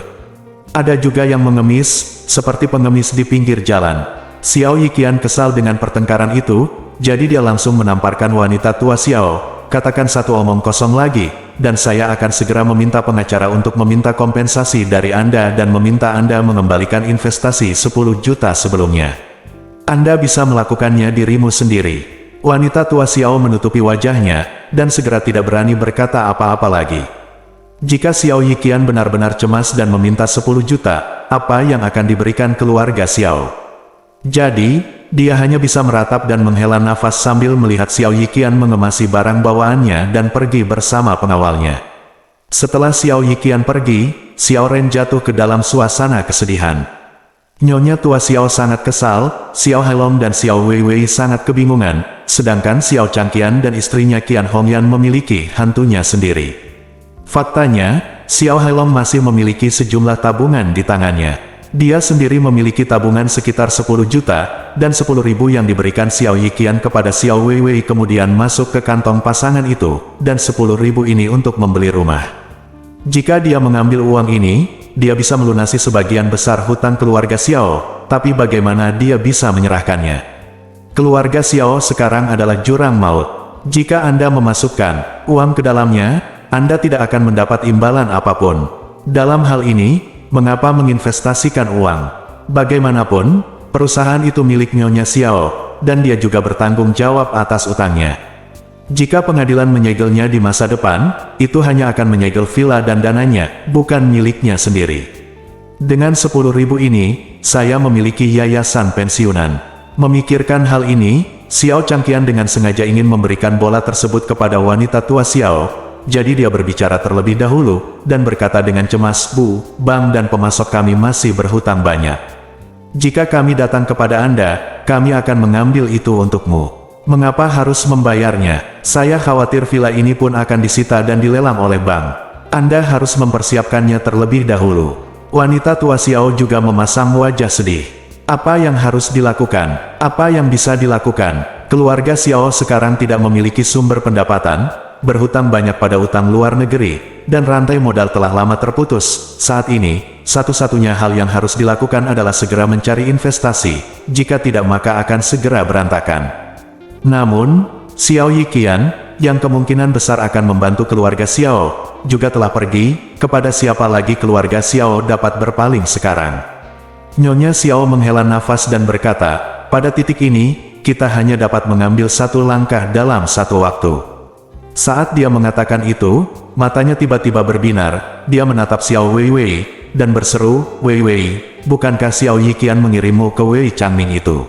Ada juga yang mengemis, seperti pengemis di pinggir jalan. Xiao Yiqian kesal dengan pertengkaran itu, jadi dia langsung menamparkan wanita tua Xiao. Katakan satu omong kosong lagi, dan saya akan segera meminta pengacara untuk meminta kompensasi dari Anda dan meminta Anda mengembalikan investasi 10 juta sebelumnya. Anda bisa melakukannya dirimu sendiri. Wanita tua Xiao menutupi wajahnya, dan segera tidak berani berkata apa-apa lagi. Jika Xiao Yiqian benar-benar cemas dan meminta 10 juta, apa yang akan diberikan keluarga Xiao? Jadi, dia hanya bisa meratap dan menghela nafas sambil melihat Xiao Yiqian mengemasi barang bawaannya dan pergi bersama pengawalnya. Setelah Xiao Yiqian pergi, Xiao Ren jatuh ke dalam suasana kesedihan. Nyonya tua Xiao sangat kesal, Xiao Hailong dan Xiao Weiwei sangat kebingungan, sedangkan Xiao Changqian dan istrinya Qian Hongyan memiliki hantunya sendiri. Faktanya, Xiao Hailong masih memiliki sejumlah tabungan di tangannya. Dia sendiri memiliki tabungan sekitar 10 juta, dan 10.000 yang diberikan Xiao Yiqian kepada Xiao Weiwei kemudian masuk ke kantong pasangan itu, dan 10.000 ini untuk membeli rumah. Jika dia mengambil uang ini, dia bisa melunasi sebagian besar hutang keluarga Xiao, tapi bagaimana dia bisa menyerahkannya? Keluarga Xiao sekarang adalah jurang maut. Jika Anda memasukkan uang ke dalamnya, Anda tidak akan mendapat imbalan apapun. Dalam hal ini, mengapa menginvestasikan uang? Bagaimanapun, perusahaan itu milik Nyonya Xiao, dan dia juga bertanggung jawab atas utangnya. Jika pengadilan menyegelnya di masa depan, itu hanya akan menyegel villa dan dananya, bukan miliknya sendiri. Dengan 10.000 ini, saya memiliki yayasan pensiunan. Memikirkan hal ini, Xiao Changqian dengan sengaja ingin memberikan bola tersebut kepada wanita tua Xiao. Jadi dia berbicara terlebih dahulu, dan berkata dengan cemas, "Bu, bank dan pemasok kami masih berhutang banyak. Jika kami datang kepada Anda, kami akan mengambil itu untukmu. Mengapa harus membayarnya? Saya khawatir villa ini pun akan disita dan dilelang oleh bank. Anda harus mempersiapkannya terlebih dahulu." Wanita tua Xiao juga memasang wajah sedih. Apa yang harus dilakukan? Apa yang bisa dilakukan? Keluarga Xiao sekarang tidak memiliki sumber pendapatan, berhutang banyak pada utang luar negeri, dan rantai modal telah lama terputus. Saat ini, satu-satunya hal yang harus dilakukan adalah segera mencari investasi, jika tidak maka akan segera berantakan. Namun, Xiao Yiqian, yang kemungkinan besar akan membantu keluarga Xiao, juga telah pergi. Kepada siapa lagi keluarga Xiao dapat berpaling sekarang? Nyonya Xiao menghela nafas dan berkata, "Pada titik ini, kita hanya dapat mengambil satu langkah dalam satu waktu." Saat dia mengatakan itu, matanya tiba-tiba berbinar, dia menatap Xiao Weiwei, dan berseru, "Weiwei, bukankah Xiao Yiqian mengirimmu ke Wei Changming itu?"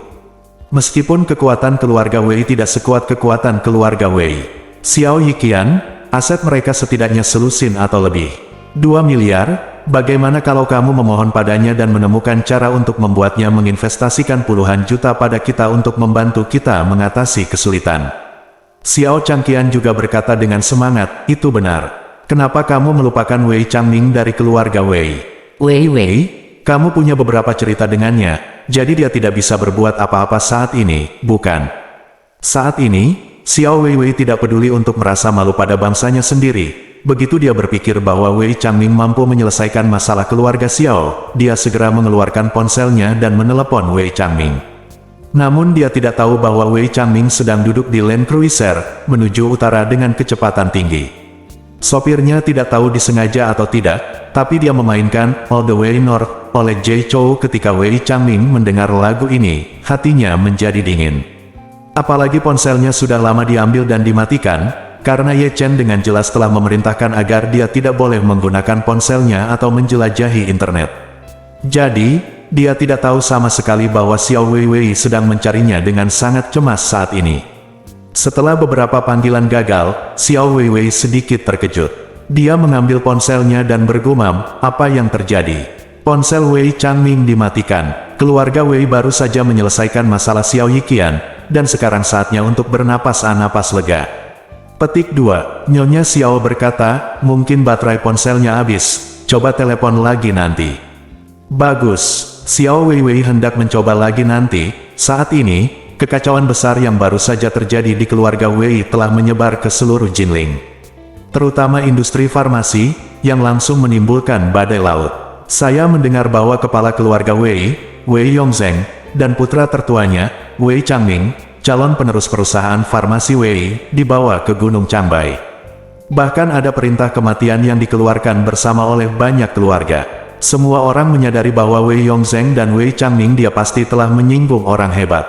Meskipun kekuatan keluarga Wei tidak sekuat kekuatan keluarga Wei, Xiao Yiqian, aset mereka setidaknya selusin atau lebih. 2 miliar, bagaimana kalau kamu memohon padanya dan menemukan cara untuk membuatnya menginvestasikan puluhan juta pada kita untuk membantu kita mengatasi kesulitan? Xiao Changqian juga berkata dengan semangat, "Itu benar. Kenapa kamu melupakan Wei Changming dari keluarga Wei? Wei, kamu punya beberapa cerita dengannya, jadi dia tidak bisa berbuat apa-apa saat ini, bukan?" Saat ini, Xiao Weiwei tidak peduli untuk merasa malu pada bangsanya sendiri. Begitu dia berpikir bahwa Wei Changming mampu menyelesaikan masalah keluarga Xiao, dia segera mengeluarkan ponselnya dan menelepon Wei Changming. Namun dia tidak tahu bahwa Wei Changming sedang duduk di Land Cruiser, menuju utara dengan kecepatan tinggi. Sopirnya tidak tahu disengaja atau tidak, tapi dia memainkan All the Way North oleh Jay Chou ketika Wei Changming mendengar lagu ini, hatinya menjadi dingin. Apalagi ponselnya sudah lama diambil dan dimatikan, karena Ye Chen dengan jelas telah memerintahkan agar dia tidak boleh menggunakan ponselnya atau menjelajahi internet. Jadi, dia tidak tahu sama sekali bahwa Xiao Weiwei sedang mencarinya dengan sangat cemas saat ini. Setelah beberapa panggilan gagal, Xiao Weiwei sedikit terkejut. Dia mengambil ponselnya dan bergumam, "Apa yang terjadi?" Ponsel Wei Changming dimatikan. Keluarga Wei baru saja menyelesaikan masalah Xiao Yiqian, dan sekarang saatnya untuk bernapas lega. Petik 2. Nyonya Xiao berkata, "Mungkin baterai ponselnya habis. Coba telepon lagi nanti." Bagus. Xiao Weiwei hendak mencoba lagi nanti. Saat ini, kekacauan besar yang baru saja terjadi di keluarga Wei telah menyebar ke seluruh Jinling. Terutama industri farmasi, yang langsung menimbulkan badai laut. Saya mendengar bahwa kepala keluarga Wei, Wei Yongzheng, dan putra tertuanya, Wei Changming, calon penerus perusahaan farmasi Wei, dibawa ke Gunung Cangbai. Bahkan ada perintah kematian yang dikeluarkan bersama oleh banyak keluarga. Semua orang menyadari bahwa Wei Yongzheng dan Wei Changming dia pasti telah menyinggung orang hebat.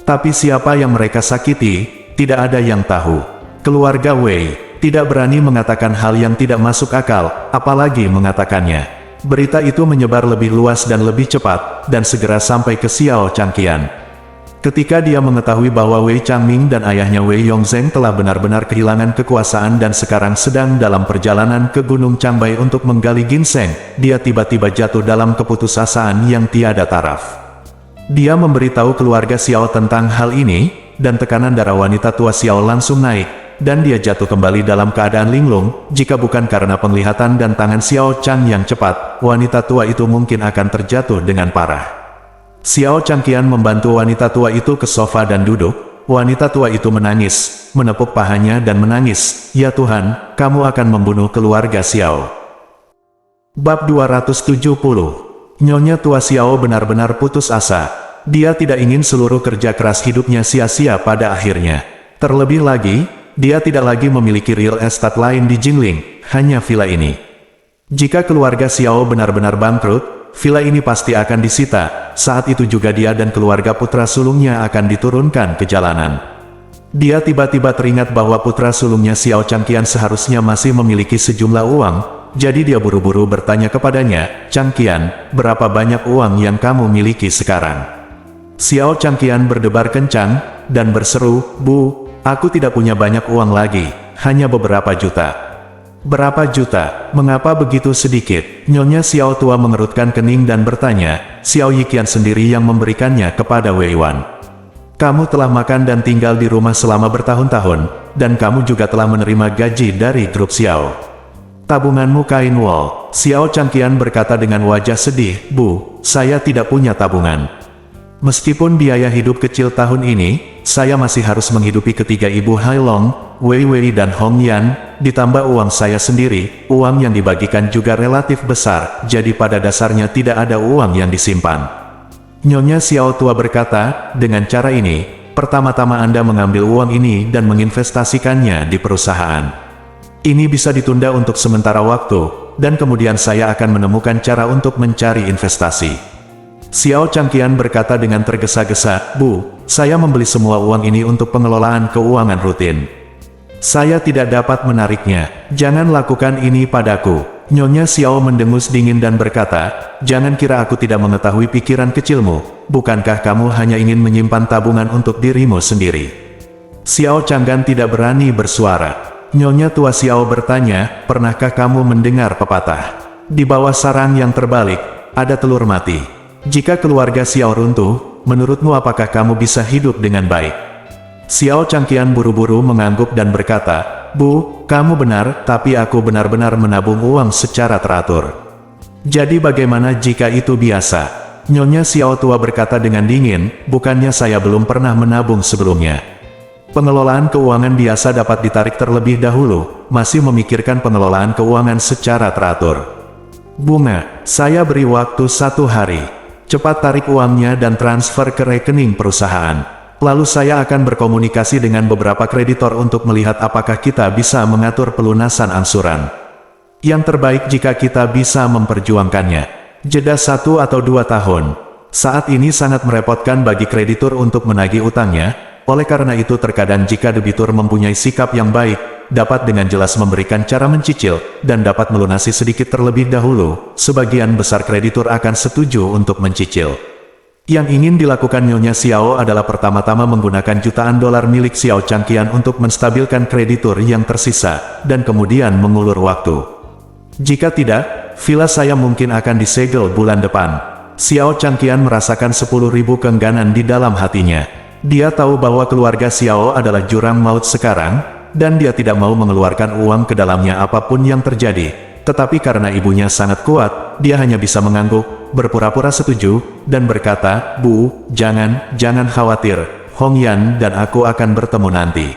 Tapi siapa yang mereka sakiti, tidak ada yang tahu. Keluarga Wei tidak berani mengatakan hal yang tidak masuk akal, apalagi mengatakannya. Berita itu menyebar lebih luas dan lebih cepat, dan segera sampai ke Xiao Changqian. Ketika dia mengetahui bahwa Wei Changming dan ayahnya Wei Yongzheng telah benar-benar kehilangan kekuasaan dan sekarang sedang dalam perjalanan ke Gunung Cangbai untuk menggali ginseng, dia tiba-tiba jatuh dalam keputusasaan yang tiada taraf. Dia memberitahu keluarga Xiao tentang hal ini, dan tekanan darah wanita tua Xiao langsung naik, dan dia jatuh kembali dalam keadaan linglung. Jika bukan karena penglihatan dan tangan Xiao Chang yang cepat, wanita tua itu mungkin akan terjatuh dengan parah. Xiao Changqian membantu wanita tua itu ke sofa dan duduk. Wanita tua itu menangis, menepuk pahanya dan menangis, "Ya Tuhan, kamu akan membunuh keluarga Xiao." Bab 270. Nyonya tua Xiao benar-benar putus asa. Dia tidak ingin seluruh kerja keras hidupnya sia-sia pada akhirnya. Terlebih lagi, dia tidak lagi memiliki real estate lain di Jingling, hanya villa ini. Jika keluarga Xiao benar-benar bangkrut, villa ini pasti akan disita. Saat itu juga dia dan keluarga putra sulungnya akan diturunkan ke jalanan. Dia tiba-tiba teringat bahwa putra sulungnya Xiao Changqian seharusnya masih memiliki sejumlah uang, jadi dia buru-buru bertanya kepadanya, "Changqian, berapa banyak uang yang kamu miliki sekarang?" Xiao Changqian berdebar kencang, dan berseru, "Bu, aku tidak punya banyak uang lagi, hanya beberapa juta." "Berapa juta? Mengapa begitu sedikit?" Nyonya Xiao tua mengerutkan kening dan bertanya. Xiao Yiqian sendiri yang memberikannya kepada Wei Wan. "Kamu telah makan dan tinggal di rumah selama bertahun-tahun, dan kamu juga telah menerima gaji dari grup Xiao. Tabunganmu kain wol." Xiao Changqian berkata dengan wajah sedih, "Bu, saya tidak punya tabungan. Meskipun biaya hidup kecil tahun ini, saya masih harus menghidupi ketiga ibu Hailong, Wei Wei dan Hong Yan, ditambah uang saya sendiri. Uang yang dibagikan juga relatif besar, jadi pada dasarnya tidak ada uang yang disimpan." Nyonya Xiao tua berkata, "Dengan cara ini, pertama-tama Anda mengambil uang ini dan menginvestasikannya di perusahaan. Ini bisa ditunda untuk sementara waktu, dan kemudian saya akan menemukan cara untuk mencari investasi." Xiao Changqian berkata dengan tergesa-gesa, "Bu, saya membeli semua uang ini untuk pengelolaan keuangan rutin. Saya tidak dapat menariknya. Jangan lakukan ini padaku." Nyonya Xiao mendengus dingin dan berkata, "Jangan kira aku tidak mengetahui pikiran kecilmu. Bukankah kamu hanya ingin menyimpan tabungan untuk dirimu sendiri?" Xiao Changgan tidak berani bersuara. Nyonya tua Xiao bertanya, "Pernahkah kamu mendengar pepatah? Di bawah sarang yang terbalik, ada telur mati. Jika keluarga Xiao runtuh, menurutmu apakah kamu bisa hidup dengan baik?" Xiao Changqian buru-buru mengangguk dan berkata, "Bu, kamu benar, tapi aku benar-benar menabung uang secara teratur." "Jadi bagaimana jika itu biasa?" Nyonya Xiao tua berkata dengan dingin, "Bukannya saya belum pernah menabung sebelumnya. Pengelolaan keuangan biasa dapat ditarik terlebih dahulu, masih memikirkan pengelolaan keuangan secara teratur. Bunga, saya beri waktu 1 hari. Cepat tarik uangnya dan transfer ke rekening perusahaan. Lalu saya akan berkomunikasi dengan beberapa kreditor untuk melihat apakah kita bisa mengatur pelunasan angsuran. Yang terbaik jika kita bisa memperjuangkannya. Jeda 1 atau 2 tahun. Saat ini sangat merepotkan bagi kreditur untuk menagih utangnya, oleh karena itu terkadang jika debitur mempunyai sikap yang baik, dapat dengan jelas memberikan cara mencicil, dan dapat melunasi sedikit terlebih dahulu, sebagian besar kreditur akan setuju untuk mencicil. Yang ingin dilakukan Nyonya Xiao adalah pertama-tama menggunakan jutaan dolar milik Xiao Changqian untuk menstabilkan kreditur yang tersisa, dan kemudian mengulur waktu. Jika tidak, villa saya mungkin akan disegel bulan depan. Xiao Changqian merasakan 10.000 keengganan di dalam hatinya. Dia tahu bahwa keluarga Xiao adalah jurang maut sekarang, dan dia tidak mau mengeluarkan uang ke dalamnya apapun yang terjadi. Tetapi karena ibunya sangat kuat, dia hanya bisa mengangguk, berpura-pura setuju, dan berkata, "Bu, jangan khawatir, Hong Yan dan aku akan bertemu nanti.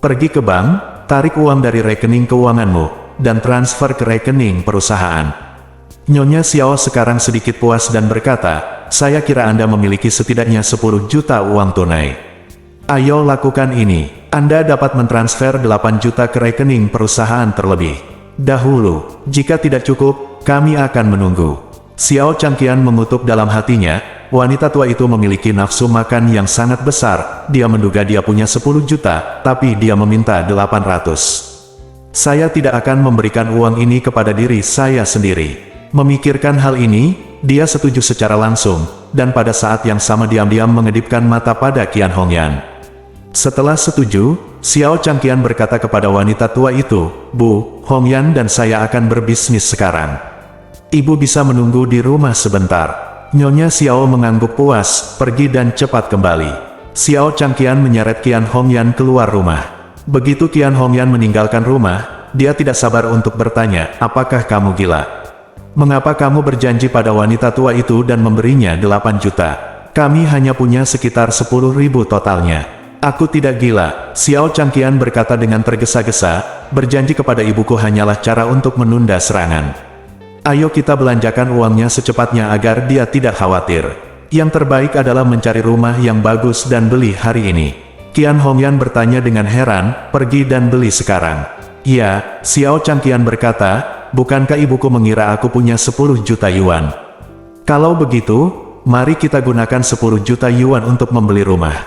Pergi ke bank, tarik uang dari rekening keuanganmu, dan transfer ke rekening perusahaan." Nyonya Xiao sekarang sedikit puas dan berkata, saya kira Anda memiliki setidaknya 10 juta uang tunai. Ayo lakukan ini. Anda dapat mentransfer 8 juta ke rekening perusahaan terlebih dahulu. Jika tidak cukup, kami akan menunggu. Xiao Changqian mengutuk dalam hatinya, wanita tua itu memiliki nafsu makan yang sangat besar. Dia menduga dia punya 10 juta, tapi dia meminta 800. Saya tidak akan memberikan uang ini kepada diri saya sendiri. Memikirkan hal ini, dia setuju secara langsung, dan pada saat yang sama diam-diam mengedipkan mata pada Qian Hongyan. Setelah setuju, Xiao Changqian berkata kepada wanita tua itu, "Bu, Hongyan dan saya akan berbisnis sekarang. Ibu bisa menunggu di rumah sebentar." Nyonya Xiao mengangguk puas, pergi dan cepat kembali. Xiao Changqian menyeret Qian Hongyan keluar rumah. Begitu Qian Hongyan meninggalkan rumah, dia tidak sabar untuk bertanya, "Apakah kamu gila? Mengapa kamu berjanji pada wanita tua itu dan memberinya 8 juta? Kami hanya punya sekitar 10.000 totalnya." "Aku tidak gila," Xiao Changqian berkata dengan tergesa-gesa, "berjanji kepada ibuku hanyalah cara untuk menunda serangan. Ayo kita belanjakan uangnya secepatnya agar dia tidak khawatir. Yang terbaik adalah mencari rumah yang bagus dan beli hari ini." Qian Hongyan bertanya dengan heran, "Pergi dan beli sekarang?" "Ya," Xiao Changqian berkata, "bukankah ibuku mengira aku punya 10 juta yuan? Kalau begitu, mari kita gunakan 10 juta yuan untuk membeli rumah.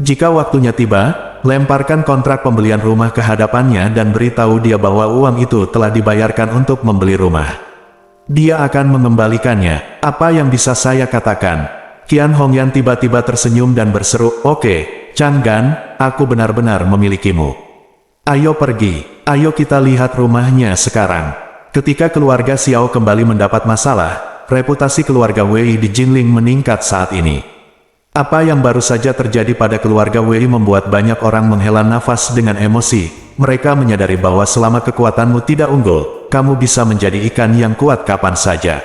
Jika waktunya tiba, lemparkan kontrak pembelian rumah ke hadapannya dan beritahu dia bahwa uang itu telah dibayarkan untuk membeli rumah. Dia akan mengembalikannya. Apa yang bisa saya katakan?" Qian Hongyan tiba-tiba tersenyum dan berseru, "Oke, Changgan, aku benar-benar memilikimu. Ayo pergi, ayo kita lihat rumahnya sekarang." Ketika keluarga Xiao kembali mendapat masalah, reputasi keluarga Wei di Jinling meningkat saat ini. Apa yang baru saja terjadi pada keluarga Wei membuat banyak orang menghela nafas dengan emosi. Mereka menyadari bahwa selama kekuatanmu tidak unggul, kamu bisa menjadi ikan yang kuat kapan saja.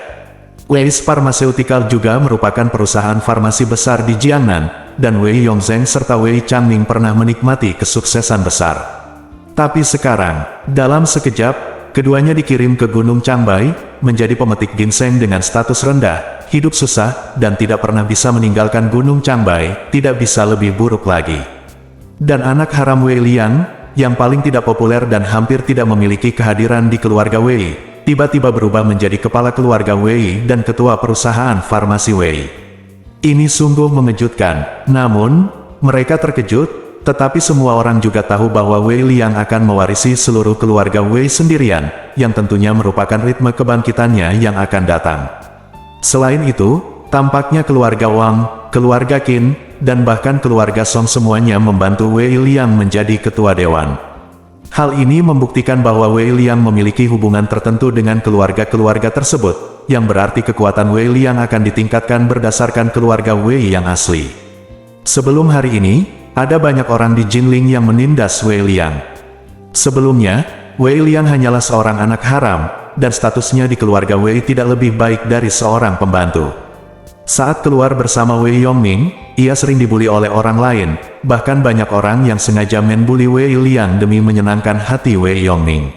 Wei Pharmaceutical juga merupakan perusahaan farmasi besar di Jiangnan, dan Wei Yongzheng serta Wei Changming pernah menikmati kesuksesan besar. Tapi sekarang, dalam sekejap, keduanya dikirim ke Gunung Changbai, menjadi pemetik ginseng dengan status rendah, hidup susah, dan tidak pernah bisa meninggalkan Gunung Changbai, tidak bisa lebih buruk lagi. Dan anak haram Wei Liang, yang paling tidak populer dan hampir tidak memiliki kehadiran di keluarga Wei, tiba-tiba berubah menjadi kepala keluarga Wei dan ketua perusahaan farmasi Wei. Ini sungguh mengejutkan. Namun, mereka terkejut, tetapi semua orang juga tahu bahwa Wei Liang akan mewarisi seluruh keluarga Wei sendirian, yang tentunya merupakan ritme kebangkitannya yang akan datang. Selain itu, tampaknya keluarga Wang, keluarga Qin, dan bahkan keluarga Song semuanya membantu Wei Liang menjadi ketua dewan. Hal ini membuktikan bahwa Wei Liang memiliki hubungan tertentu dengan keluarga-keluarga tersebut, yang berarti kekuatan Wei Liang akan ditingkatkan berdasarkan keluarga Wei yang asli. Sebelum hari ini, ada banyak orang di Jinling yang menindas Wei Liang. Sebelumnya, Wei Liang hanyalah seorang anak haram, dan statusnya di keluarga Wei tidak lebih baik dari seorang pembantu. Saat keluar bersama Wei Yongming, ia sering dibuli oleh orang lain, bahkan banyak orang yang sengaja membuli Wei Liang demi menyenangkan hati Wei Yongming.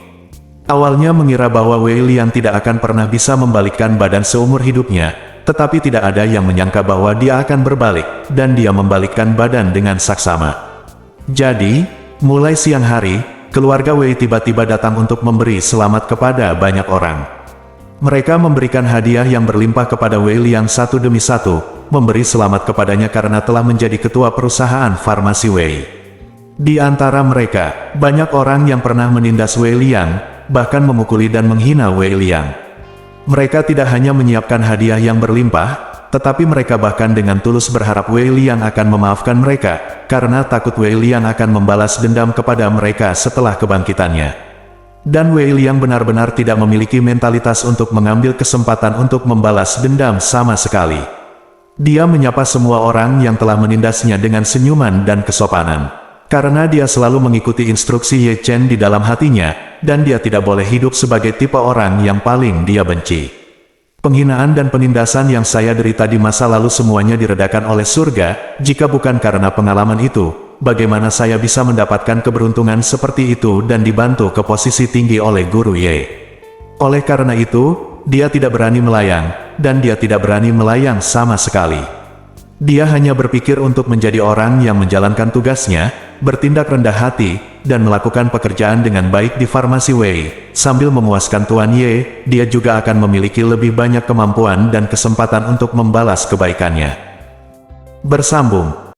Awalnya mengira bahwa Wei Liang tidak akan pernah bisa membalikkan badan seumur hidupnya, tetapi tidak ada yang menyangka bahwa dia akan berbalik, dan dia membalikkan badan dengan saksama. Jadi, mulai siang hari, keluarga Wei tiba-tiba datang untuk memberi selamat kepada banyak orang. Mereka memberikan hadiah yang berlimpah kepada Wei Liang satu demi satu, memberi selamat kepadanya karena telah menjadi ketua perusahaan farmasi Wei. Di antara mereka, banyak orang yang pernah menindas Wei Liang, bahkan memukuli dan menghina Wei Liang. Mereka tidak hanya menyiapkan hadiah yang berlimpah, tetapi mereka bahkan dengan tulus berharap Wei Liang akan memaafkan mereka, karena takut Wei Liang akan membalas dendam kepada mereka setelah kebangkitannya. Dan Wei Liang benar-benar tidak memiliki mentalitas untuk mengambil kesempatan untuk membalas dendam sama sekali. Dia menyapa semua orang yang telah menindasnya dengan senyuman dan kesopanan. Karena dia selalu mengikuti instruksi Ye Chen di dalam hatinya, dan dia tidak boleh hidup sebagai tipe orang yang paling dia benci. Penghinaan dan penindasan yang saya derita di masa lalu semuanya diredakan oleh surga. Jika bukan karena pengalaman itu, bagaimana saya bisa mendapatkan keberuntungan seperti itu dan dibantu ke posisi tinggi oleh Guru Ye? Oleh karena itu, dia tidak berani melayang, dan dia tidak berani melayang sama sekali. Dia hanya berpikir untuk menjadi orang yang menjalankan tugasnya, bertindak rendah hati, dan melakukan pekerjaan dengan baik di farmasi Wei. Sambil memuaskan Tuan Ye, dia juga akan memiliki lebih banyak kemampuan dan kesempatan untuk membalas kebaikannya. Bersambung.